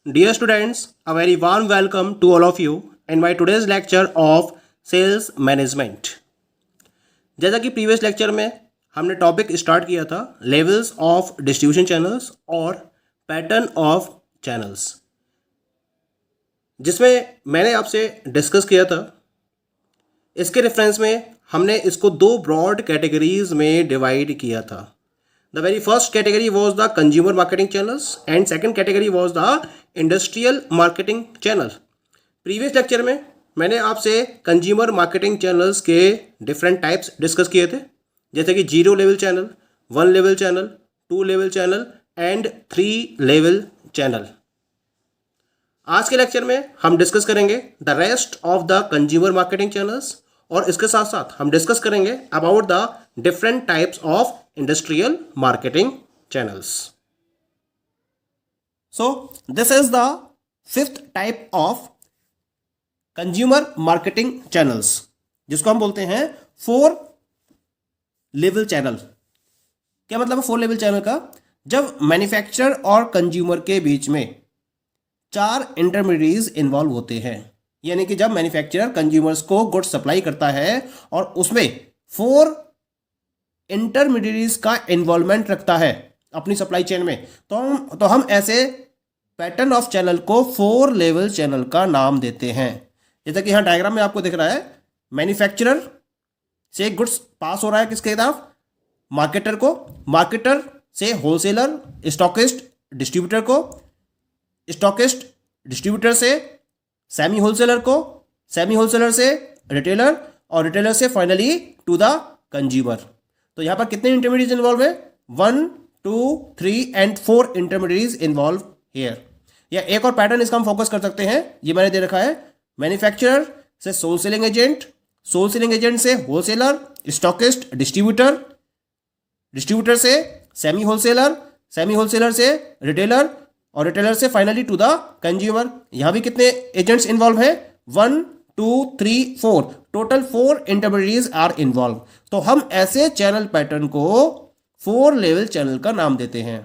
Dear students, a very warm welcome to all of you in my today's lecture of sales management. जैसा कि previous lecture में हमने topic start किया था levels of distribution channels और pattern of channels, जिसमें मैंने आपसे डिस्कस किया था। इसके रेफरेंस में हमने इसको दो ब्रॉड कैटेगरीज में डिवाइड किया था। The very first category was the consumer marketing channels and second category was the industrial marketing channel. Previous lecture में मैंने आपसे कंज्यूमर मार्केटिंग चैनल्स के डिफरेंट टाइप्स डिस्कस किए थे, जैसे कि 0 level channel, 1 level channel, 2 level channel and 3 level channel. आज के लेक्चर में हम डिस्कस करेंगे the rest of the consumer marketing channels और इसके साथ साथ हम डिस्कस करेंगे about the different types of industrial marketing channels. So this is the fifth type of consumer marketing channels, जिसको हम बोलते हैं 4 level channel। क्या मतलब है 4 level channel का? जब मैन्युफैक्चरर और कंज्यूमर के बीच में 4 इंटरमीडिएट्स इन्वॉल्व होते हैं, यानी कि जब मैन्युफैक्चरर कंज्यूमर्स को गुड्स सप्लाई करता है और उसमें 4 इंटरमीडिएट्स का इन्वॉल्वमेंट रखता है अपनी सप्लाई चेन में, तो हम ऐसे पैटर्न ऑफ चैनल को 4 लेवल चैनल का नाम देते हैं। जैसा कि यहाँ डायग्राम में आपको दिख रहा है, मैन्युफैक्चरर से गुड्स पास हो रहा है किसके तरफ? मार्केटर को, मार्केटर से होलसेलर, स्टॉकिस्ट डिस्ट्रीब्यूटर को, स्टॉकिस्ट डिस्ट्रीब्यूटर से सेमी होलसेलर को, सेमी होलसेलर से रिटेलर और रिटेलर से फाइनली टू द कंज्यूमर। तो यहां पर कितने इंटरमीडिएट्स इन्वॉल्व है? 1, 2, 3 एंड 4 इंटरमीडिएट्स इन्वॉल्व हियर। या एक और पैटर्न इसका हम फोकस कर सकते हैं, ये मैंने दे रखा है, मैन्युफैक्चरर से sole selling agent, sole selling agent से होलसेलर, स्टॉकिस्ट डिस्ट्रीब्यूटर, डिस्ट्रीब्यूटर से सेमी होलसेलर, सेमी होलसेलर से रिटेलर और रिटेलर से फाइनली टू द कंज्यूमर। यहां भी कितने एजेंट्स इन्वॉल्व है? 1, 2, 3, 4, टोटल 4 इंटरमीडिएट्स आर इन्वॉल्व। तो हम ऐसे चैनल पैटर्न को 4 लेवल चैनल का नाम देते हैं।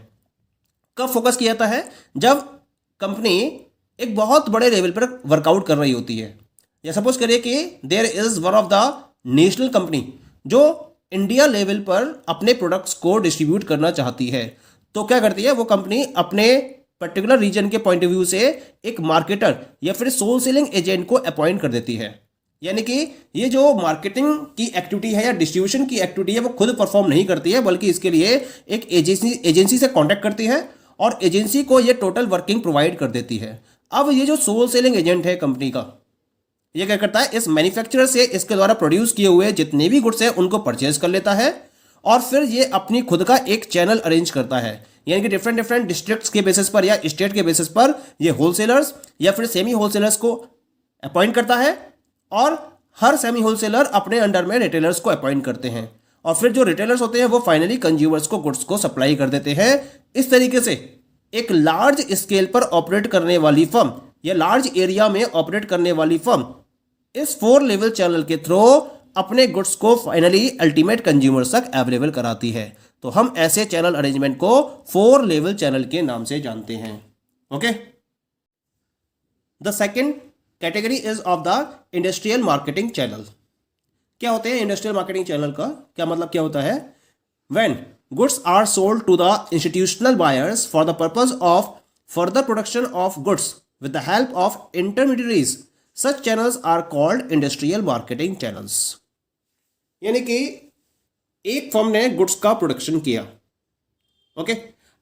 कब फोकस किया जाता है? जब कंपनी एक बहुत बड़े लेवल पर वर्कआउट कर रही होती है। या सपोज करिए कि there is one of the national company जो इंडिया लेवल पर अपने प्रोडक्ट्स को डिस्ट्रीब्यूट करना चाहती है, तो क्या करती है वो कंपनी? अपने पर्टिकुलर रीजन के पॉइंट ऑफ व्यू से एक मार्केटर या फिर सोल सेलिंग एजेंट को अपॉइंट कर देती है। यानी कि ये जो मार्केटिंग की एक्टिविटी है या डिस्ट्रीब्यूशन की एक्टिविटी है वो खुद परफॉर्म नहीं करती है, बल्कि इसके लिए एक एजेंसी से कांटेक्ट करती है और एजेंसी को ये टोटल वर्किंग प्रोवाइड कर देती है। अब ये जो सोल सेलिंग एजेंट है कंपनी का, ये क्या करता है? इस मैन्युफैक्चरर से इसके द्वारा प्रोड्यूस किए हुए जितने भी गुड्स हैं उनको परचेज कर लेता है और फिर ये अपनी खुद का एक चैनल अरेंज करता है। यानी कि डिफरेंट डिस्ट्रिक्ट्स के बेसिस पर या स्टेट के बेसिस पर ये होलसेलर्स या फिर सेमी होलसेलर्स को अपॉइंट करता है और हर सेमी होलसेलर अपने अंडर में रिटेलर्स को अपॉइंट करते हैं और फिर जो रिटेलर्स होते हैं वो फाइनली कंज्यूमर्स को गुड्स को सप्लाई कर देते हैं। इस तरीके से एक लार्ज स्केल पर ऑपरेट करने वाली फर्म या लार्ज एरिया में ऑपरेट करने वाली फर्म इस 4 लेवल चैनल के थ्रू अपने गुड्स को फाइनली अल्टीमेट कंज्यूमर्स तक अवेलेबल कराती है। तो हम ऐसे चैनल अरेंजमेंट को 4 लेवल चैनल के नाम से जानते हैं। Okay, the second category is of the industrial marketing channel. क्या होते हैं इंडस्ट्रियल मार्केटिंग चैनल का? क्या मतलब क्या होता है? When goods are sold to the institutional buyers for the purpose of further production of goods with the help of intermediates, such channels are called industrial marketing channels. यानी कि एक firm ने गुड्स का प्रोडक्शन किया, okay,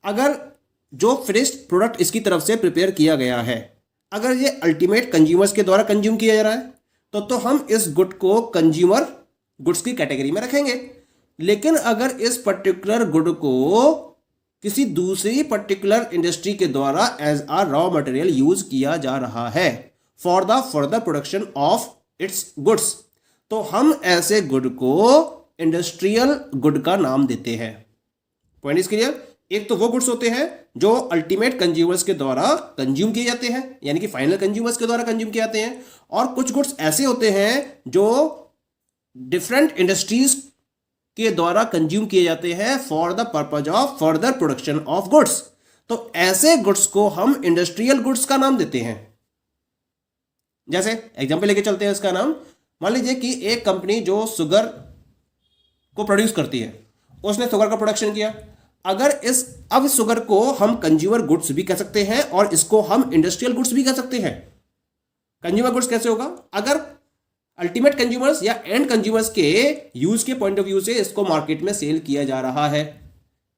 अगर जो finished product इसकी तरफ से प्रिपेयर किया गया है अगर ये अल्टीमेट कंज्यूमर्स के द्वारा कंज्यूम किया जा रहा है तो हम इस गुड को कंज्यूमर गुड्स की कैटेगरी में रखेंगे। लेकिन अगर इस पर्टिकुलर गुड को किसी दूसरी पर्टिकुलर इंडस्ट्री के द्वारा as a raw material use किया जा रहा है for the further production of its goods, तो हम ऐसे गुड को इंडस्ट्रियल गुड का नाम देते हैं। Point is clear? एक तो वो गुड्स होते हैं जो अल्टीमेट कंज्यूमर्स के द्वारा कंज्यूम किए जाते हैं, यानी कि फाइनल कंज्यूमर्स के द्वारा कंज्यूम किए जाते हैं, और कुछ गुड्स ऐसे होते हैं जो डिफरेंट इंडस्ट्रीज के द्वारा कंज्यूम किए जाते हैं for the purpose of further production of goods. तो ऐसे गुड्स को हम इंडस्ट्रियल गुड्स का नाम देते हैं। जैसे एग्जांपल लेके चलते हैं इसका नाम। मान लीजिए कि एक कंपनी जो शुगर को प्रोड्यूस करती है, उसने शुगर का प्रोडक्शन किया। अगर अब शुगर को हम कंज्यूमर गुड्स भी कह सकते हैं और इसको हम इंडस्ट्रियल गुड्स भी कह सकते हैं। कंज्यूमर गुड्स कैसे होगा? अगर अल्टीमेट कंज्यूमर्स या एंड कंज्यूमर्स के यूज के पॉइंट ऑफ व्यू से इसको मार्केट में सेल किया जा रहा है,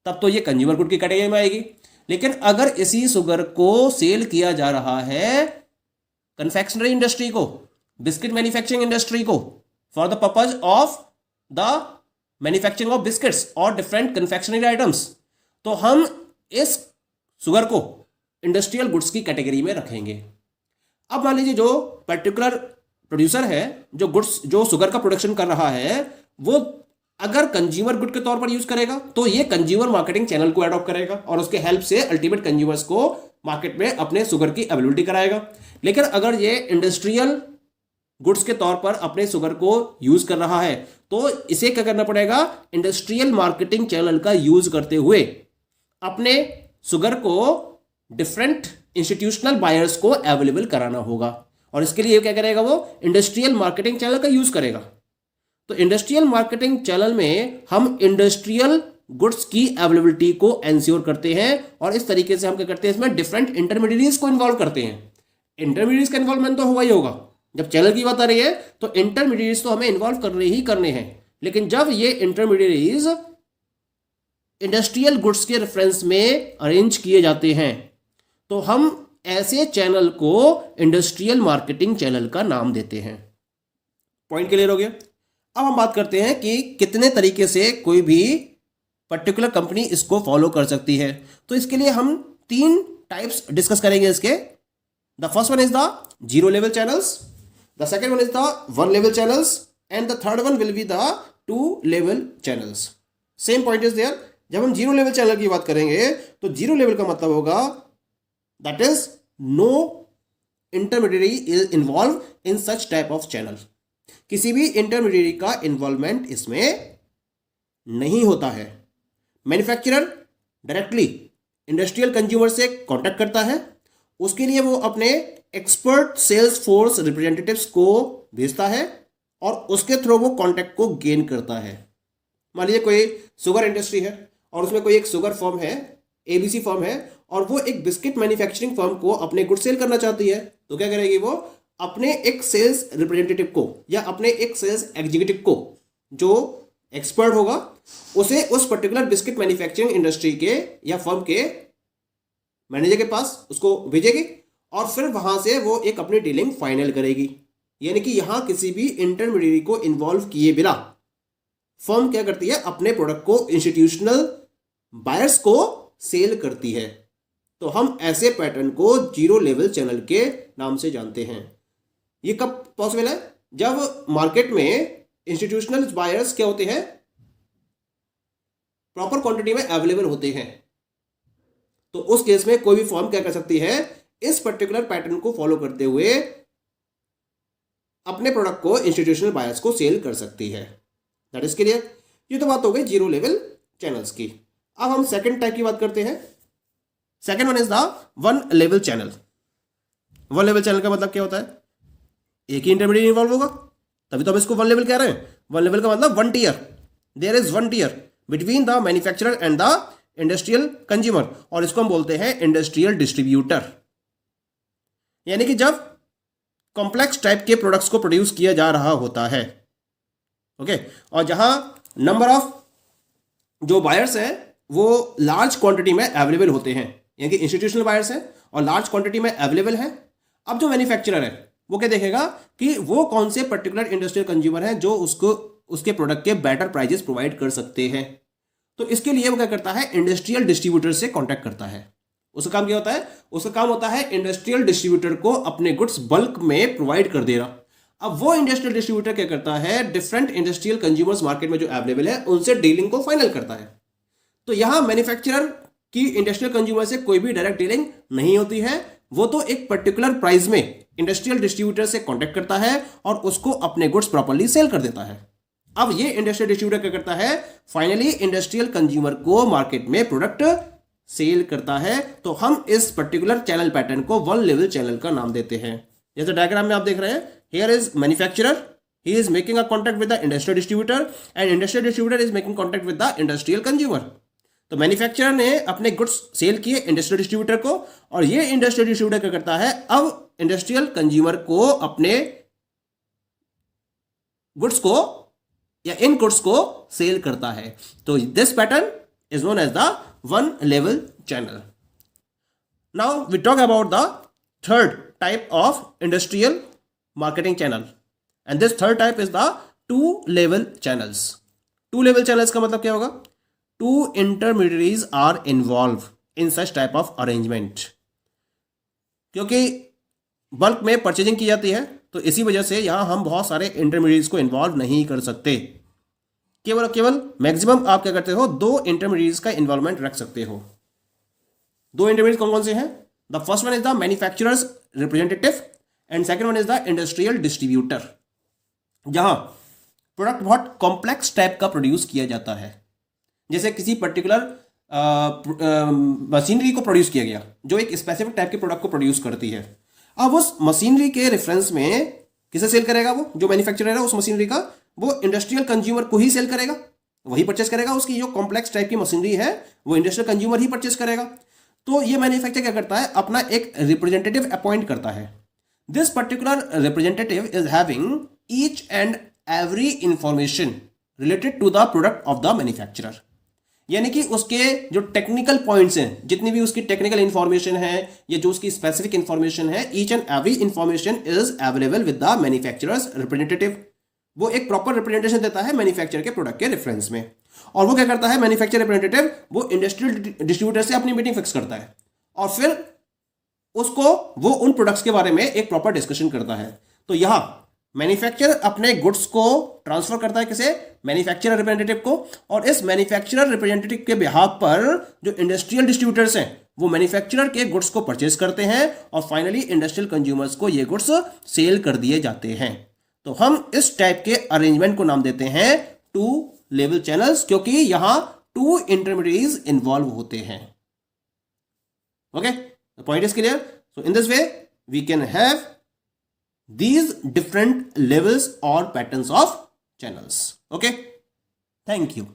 तब तो ये कंज्यूमर गुड की कैटेगरी में आएगी। लेकिन अगर इसी शुगर को सेल किया जा रहा है कन्फेक्शनरी इंडस्ट्री को, बिस्किट मैन्युफैक्चरिंग इंडस्ट्री को, for the purpose of the manufacturing of biscuits और डिफरेंट कन्फेक्शनरी आइटम्स, तो हम इस शुगर को इंडस्ट्रियल गुड्स की कैटेगरी में रखेंगे। अब मान लीजिए जो पर्टिकुलर प्रोड्यूसर है, जो शुगर का प्रोडक्शन कर रहा है, वो अगर कंज्यूमर गुड के तौर पर यूज करेगा तो ये कंज्यूमर मार्केटिंग चैनल को अडॉप्ट करेगा और उसके हेल्प से अल्टीमेट कंज्यूमर्स को मार्केट में अपने शुगर की अवेलेबिलिटी कराएगा। लेकिन अगर ये इंडस्ट्रियल गुड्स के तौर पर अपने शुगर को यूज कर रहा है तो इसे क्या करना पड़ेगा? इंडस्ट्रियल मार्केटिंग चैनल का यूज करते हुए अपने शुगर को डिफरेंट इंस्टीट्यूशनल बायर्स को अवेलेबल कराना होगा। और इसके लिए क्या करेगा? वो इंडस्ट्रियल मार्केटिंग चैनल का यूज करेगा। तो इंडस्ट्रियल मार्केटिंग चैनल में हम इंडस्ट्रियल गुड्स की अवेलेबिलिटी को एंश्योर करते हैं और इस तरीके से हम क्या करते हैं? इसमें डिफरेंट इंटरमीडिएट्स को इन्वॉल्व करते हैं। इंटरमीडिएट्स का इन्वॉल्वमेंट तो होगा ही होगा। जब चैनल की बात आ रही है तो इंटरमीडिएट्स तो हमें इन्वॉल्व करने ही करने हैं। लेकिन जब ये इंटरमीडिएट्स इंडस्ट्रियल गुड्स के रेफरेंस में अरेंज किए जाते हैं तो हम ऐसे चैनल को इंडस्ट्रियल मार्केटिंग चैनल का नाम देते हैं। पॉइंट क्लियर हो गया? अब हम बात करते हैं कि कितने तरीके से कोई भी पर्टिकुलर कंपनी इसको फॉलो कर सकती है। तो इसके लिए हम 3 टाइप्स डिस्कस करेंगे इसके। The first one is the 0 level channels, the second one is the 1 level channels and the third one will be the 2 level channels. Same point is there. जब हम 0 लेवल चैनल की बात करेंगे तो 0 level का मतलब होगा that is no intermediary is involve in such type of channel. किसी भी इंटरमीडिएरी का इन्वॉल्वमेंट इसमें नहीं होता है। मैन्युफैक्चरर डायरेक्टली इंडस्ट्रियल कंज्यूमर से कांटेक्ट करता है, उसके लिए वो अपने एक्सपर्ट सेल्स फोर्स रिप्रेजेंटेटिव्स को भेजता है और उसके थ्रू वो कांटेक्ट को गेन करता है। मान लीजिए कोई शुगर इंडस्ट्री है और उसमें कोई एक शुगर फर्म है, एबीसी फर्म है, और वो एक बिस्किट मैन्युफैक्चरिंग फर्म को अपने गुड सेल करना चाहती है, तो क्या करेगी? वो अपने एक सेल्स रिप्रेजेंटेटिव को या अपने एक सेल्स एग्जीक्यूटिव को जो एक्सपर्ट होगा उसे उस पर्टिकुलर बिस्किट मैन्युफैक्चरिंग इंडस्ट्री के या फर्म के मैनेजर के पास उसको भेजेगी और फिर वहां से वो एक अपनी डीलिंग फाइनल करेगी। यानी कि यहां किसी भी इंटरमीडिएरी को इन्वॉल्व किए बिना फर्म क्या करती है? अपने प्रोडक्ट को इंस्टीट्यूशनल बायर्स को सेल करती है। तो हम ऐसे पैटर्न को 0 लेवल चैनल के नाम से जानते हैं। ये कब पॉसिबल है? जब मार्केट में इंस्टीट्यूशनल बायर्स क्या होते हैं? प्रॉपर क्वांटिटी में अवेलेबल होते हैं। तो उस केस में कोई भी फर्म क्या कर सकती है? इस पर्टिकुलर पैटर्न को फॉलो करते हुए अपने प्रोडक्ट को इंस्टीट्यूशनल बायर्स को सेल कर सकती है। That is clear. ये तो बात हो गई 0 लेवल चैनल्स की। अब हम सेकंड टाइप की बात करते हैं। Second one is the 1 level channel. 1 level channel का मतलब क्या होता है? एक ही इंटरमीडिएट इन्वॉल्व होगा, तभी तो हम इसको 1 लेवल कह रहे हैं। 1 लेवल का मतलब 1 tier. There is 1 tier between the manufacturer and the industrial consumer, और इसको हम बोलते हैं इंडस्ट्रियल डिस्ट्रीब्यूटर। यानी कि जब कॉम्प्लेक्स टाइप के प्रोडक्ट्स को प्रोड्यूस किया जा रहा होता है, ओके, और जहां नंबर ऑफ जो बायर्स हैं वो लार्ज क्वांटिटी में अवेलेबल होते हैं, यानी कि इंस्टीट्यूशनल बायर्स हैं और लार्ज क्वांटिटी में अवेलेबल है। अब जो मैन्युफैक्चरर है वो क्या देखेगा कि वो कौन से पर्टिकुलर इंडस्ट्रियल कंज्यूमर हैं जो उसको उसके प्रोडक्ट के बेटर प्राइजेस प्रोवाइड कर सकते हैं। तो इसके लिए वो क्या करता है? इंडस्ट्रियल डिस्ट्रीब्यूटर से कांटेक्ट करता है। उसका काम क्या होता है? उसका काम होता है इंडस्ट्रियल डिस्ट्रीब्यूटर को अपने गुड्स बल्क में प्रोवाइड कर देना। अब वो इंडस्ट्रियल डिस्ट्रीब्यूटर क्या करता है? डिफरेंट इंडस्ट्रियल कंज्यूमर्स मार्केट में जो अवेलेबल है उनसे डीलिंग को फाइनल करता है। तो यहां मैन्युफैक्चरर की इंडस्ट्रियल कंज्यूमर से कोई भी डायरेक्ट डीलिंग नहीं होती है। वो तो एक पर्टिकुलर प्राइस में इंडस्ट्रियल डिस्ट्रीब्यूटर से कांटेक्ट करता है और उसको अपने गुड्स प्रॉपर्ली सेल कर देता है। अब ये इंडस्ट्रियल डिस्ट्रीब्यूटर क्या करता है? फाइनली इंडस्ट्रियल कंज्यूमर को मार्केट में प्रोडक्ट सेल करता है तो हम इस पर्टिकुलर चैनल पैटर्न को वन लेवल चैनल का नाम देते हैं। जैसे डायग्राम में आप देख रहे हैं, here is manufacturer, he is making a contact with the industrial distributor and industrial distributor is making contact with the industrial consumer. तो मैन्युफैक्चरर ने अपने गुड्स सेल किए इंडस्ट्रियल डिस्ट्रीब्यूटर को, और ये इंडस्ट्रियल डिस्ट्रीब्यूटर क्या करता है, अब इंडस्ट्रियल कंज्यूमर को अपने गुड्स को या इन गुड्स को सेल करता है। तो this pattern is known as the one level channel. Now we talk about the third type of industrial marketing channel, and this third type is the two level channels. Two level channels का मतलब क्या होगा? Two intermediaries are involve in such type of arrangement. क्योंकि bulk में purchasing की जाती है तो इसी वजह से यहां हम बहुत सारे इंटरमीडिएट्स को इन्वॉल्व नहीं कर सकते। केवल मैक्सिमम आप क्या करते हो, दो इंटरमीडिएट्स का इन्वॉल्वमेंट रख सकते हो। दो इंटरमीडिएट कौन कौन से हैं? The first one is the manufacturers representative and second one is the industrial distributor. जहां प्रोडक्ट बहुत कॉम्प्लेक्स टाइप का प्रोड्यूस किया जाता है, जैसे किसी पर्टिकुलर मशीनरी को प्रोड्यूस किया गया जो एक स्पेसिफिक टाइप के प्रोडक्ट को प्रोड्यूस करती है। अब उस मशीनरी के रेफरेंस में किसे सेल करेगा? वो जो मैन्युफैक्चरर है उस मशीनरी का, वो इंडस्ट्रियल कंज्यूमर को ही सेल करेगा, वही परचेस करेगा। उसकी जो कॉम्प्लेक्स टाइप की मशीनरी है वो इंडस्ट्रियल कंज्यूमर ही परचेस करेगा। तो ये मैन्युफैक्चरर क्या करता है, अपना एक रिप्रेजेंटेटिव अपॉइंट करता है। This particular representative is having each and every information related to the product of the manufacturer. यानी कि उसके जो टेक्निकल पॉइंट्स हैं, जितनी भी उसकी टेक्निकल इंफॉर्मेशन है या जो उसकी स्पेसिफिक इंफॉर्मेशन है, each and every information is available with the manufacturers representative. वो एक प्रॉपर रिप्रेजेंटेशन देता है मैन्युफैक्चरर के प्रोडक्ट के रेफरेंस में। और वो क्या करता है, मैन्युफैक्चरर रिप्रेजेंटेटिव, वो इंडस्ट्रियल डिस्ट्रीब्यूटर से अपनी मीटिंग फिक्स करता है और फिर उसको वो उन प्रोडक्ट्स के बारे में एक प्रॉपर डिस्कशन करता है। तो यहां मैन्युफैक्चरर अपने गुड्स को ट्रांसफर करता है किसे? मैन्युफैक्चरर रिप्रेजेंटेटिव को। और इस मैन्युफैक्चरर रिप्रेजेंटेटिव के बिहाफ पर जो इंडस्ट्रियल डिस्ट्रीब्यूटर्स हैं वो मैन्युफैक्चरर के गुड्स को परचेज करते हैं और फाइनली इंडस्ट्रियल कंज्यूमर्स को ये गुड्स सेल कर दिए जाते हैं। तो हम इस टाइप के अरेंजमेंट को नाम देते हैं टू लेवल चैनल्स, क्योंकि यहां टू इंटरमीडिएट्स इन्वॉल्व होते हैं। Okay, the point is clear. So in this way we can have these different levels or patterns of channels. Okay, thank you.